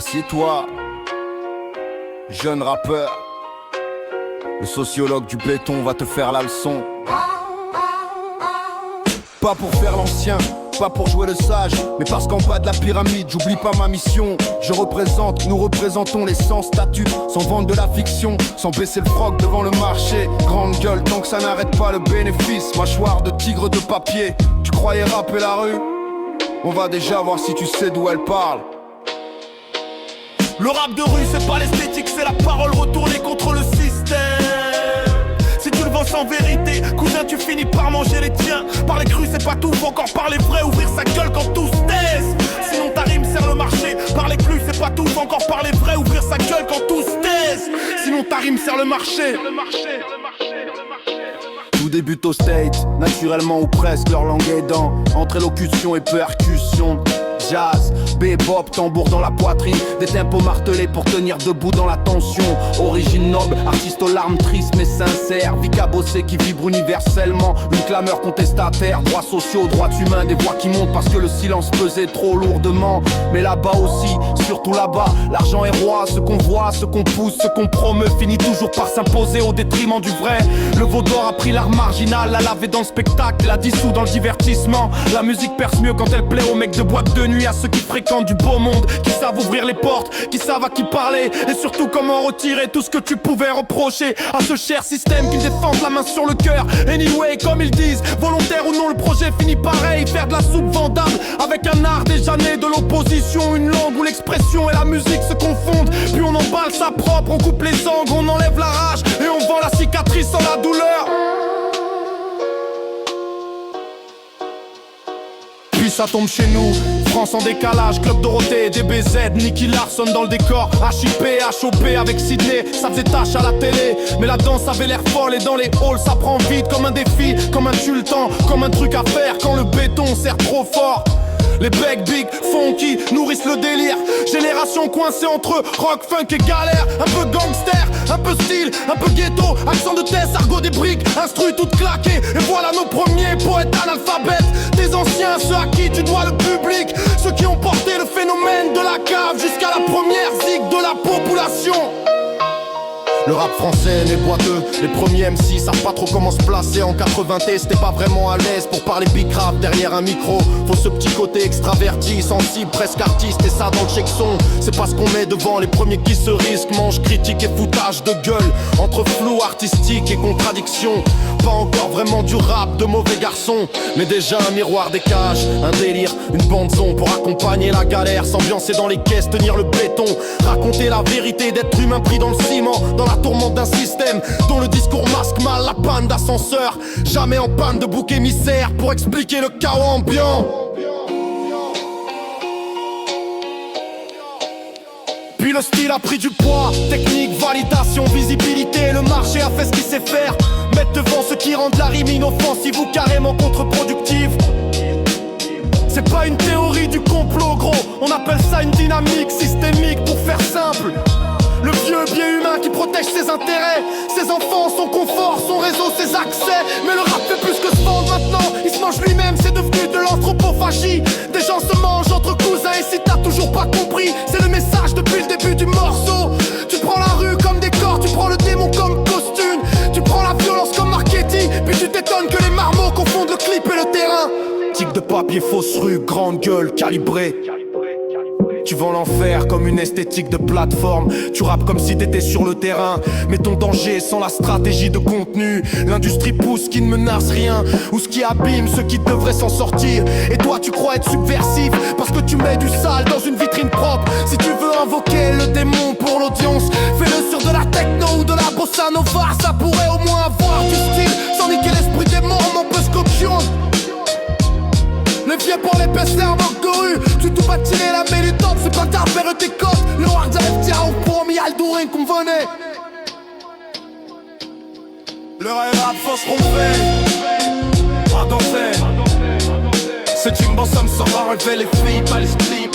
Assieds-toi, jeune rappeur. Le sociologue du béton va te faire la leçon. Pas pour faire l'ancien, pas pour jouer le sage, mais parce qu'en bas de la pyramide, j'oublie pas ma mission. Je représente, nous représentons les sans statut, sans vendre de la fiction, sans baisser le froc devant le marché. Grande gueule, tant que ça n'arrête pas le bénéfice. Mâchoire de tigre de papier, tu croyais rapper la rue? On va déjà voir si tu sais d'où elle parle. Le rap de rue c'est pas l'esthétique, c'est la parole retournée contre le système. Si tu le vends sans vérité, cousin tu finis par manger les tiens. Parler cru c'est pas tout, faut encore parler vrai, ouvrir sa gueule quand tout se taise. Sinon ta rime sert le marché, parler cru c'est pas tout, faut encore parler vrai, ouvrir sa gueule quand tout se taise. Sinon ta rime sert le marché. Tout débute au state, naturellement ou presque, leur langue aidant. Entre élocution et percussion, jazz, bebop, tambour dans la poitrine. Des tempos martelés pour tenir debout dans la tension. Origine noble, artiste aux larmes tristes mais sincères. Vie cabossée qui vibre universellement. Une clameur contestataire, droits sociaux, droits humains. Des voix qui montent parce que le silence pesait trop lourdement. Mais là-bas aussi, surtout là-bas, l'argent est roi. Ce qu'on voit, ce qu'on pousse, ce qu'on promeut finit toujours par s'imposer au détriment du vrai. Le veau d'or a pris l'art marginal, l'a lavé dans le spectacle, l'a dissous dans le divertissement. La musique perce mieux quand elle plaît aux mecs de boîte de nuit, à ceux qui fréquentent du beau monde, qui savent ouvrir les portes, qui savent à qui parler, et surtout comment retirer tout ce que tu pouvais reprocher à ce cher système qui défend la main sur le cœur. Anyway, comme ils disent, volontaire ou non, le projet finit pareil. Faire de la soupe vendable avec un art déjà né de l'opposition, une langue où l'expression et la musique se confondent. Puis on emballe sa propre, on coupe les angles, on enlève la rage et on vend la cicatrice sans la douleur. Puis ça tombe chez nous, France en décalage, Club Dorothée, DBZ, Nicky Larson dans le décor, HIP, HOP avec Sydney, ça faisait tâche à la télé. Mais la danse avait l'air folle et dans les halls ça prend vite comme un défi, comme un tue-le-temps, comme un truc à faire quand le béton sert trop fort. Les becs big, funky, nourrissent le délire. Génération coincée entre rock, funk et galère. Un peu gangster, un peu style, un peu ghetto. Accent de test, argot des briques, instru toutes claquées. Et voilà nos premiers poètes analphabètes. Des anciens, ceux à qui tu dois le public. Ceux qui ont porté le phénomène de la cave jusqu'à la première zig de la population. Le rap français n'est boiteux, les premiers MC savent pas trop comment se placer. En 80T c'était pas vraiment à l'aise pour parler big rap derrière un micro. Faut ce petit côté extraverti, sensible, presque artiste. Et ça dans le check son, c'est pas ce qu'on met devant. Les premiers qui se risquent mangent critique et foutage de gueule. Entre flou artistique et contradiction. Pas encore vraiment du rap de mauvais garçons, mais déjà un miroir des cages, un délire, une bande-son pour accompagner la galère. S'ambiancer dans les caisses, tenir le béton. Raconter la vérité d'être humain pris dans le ciment, dans la tourmente d'un système dont le discours masque mal la panne d'ascenseur. Jamais en panne de bouc émissaire pour expliquer le chaos ambiant. Puis le style a pris du poids, technique, validation, visibilité. Le marché a fait ce qu'il sait faire, mettre devant ceux qui rendent la rime inoffensive ou carrément contre-productive. C'est pas une théorie du complot gros, on appelle ça une dynamique systémique pour faire simple. Le vieux bien humain qui protège ses intérêts, ses enfants, son confort, son réseau, ses accès. Mais le rap fait plus que se vendre maintenant, il se mange lui-même, c'est devenu de l'anthropophagie. Des gens se mangent entre cousins et si t'as toujours pas compris, c'est le message depuis le début du morceau. Tu prends la rue comme décor, tu prends le démon comme costume. Tu prends la violence comme marketing, puis tu t'étonnes que les marmots confondent le clip et le terrain. Tic de papier, fausse rue, grande gueule, calibrée. Tu vends l'enfer comme une esthétique de plateforme. Tu rappes comme si t'étais sur le terrain, mais ton danger sans la stratégie de contenu. L'industrie pousse qui ne menace rien, ou ce qui abîme ceux qui devraient s'en sortir. Et toi tu crois être subversif parce que tu mets du sale dans une vitrine propre. Si tu veux invoquer le démon pour l'audience, fais-le sur de la techno ou de la bossa nova. Ça pourrait au moins avoir du style, sans niquer l'esprit des morts, mon peu scopion. Les vieux pour l'épaisseur manque de rue. Tu tout pas tirer la mêlée du top. C'est pas tard faire tes codes. Le hard drive tient au pour mi Aldourin qu'on venait. Le rap faut se tromper. Pas danser. C'est une bonne somme sans enlever les filles, pas les slips.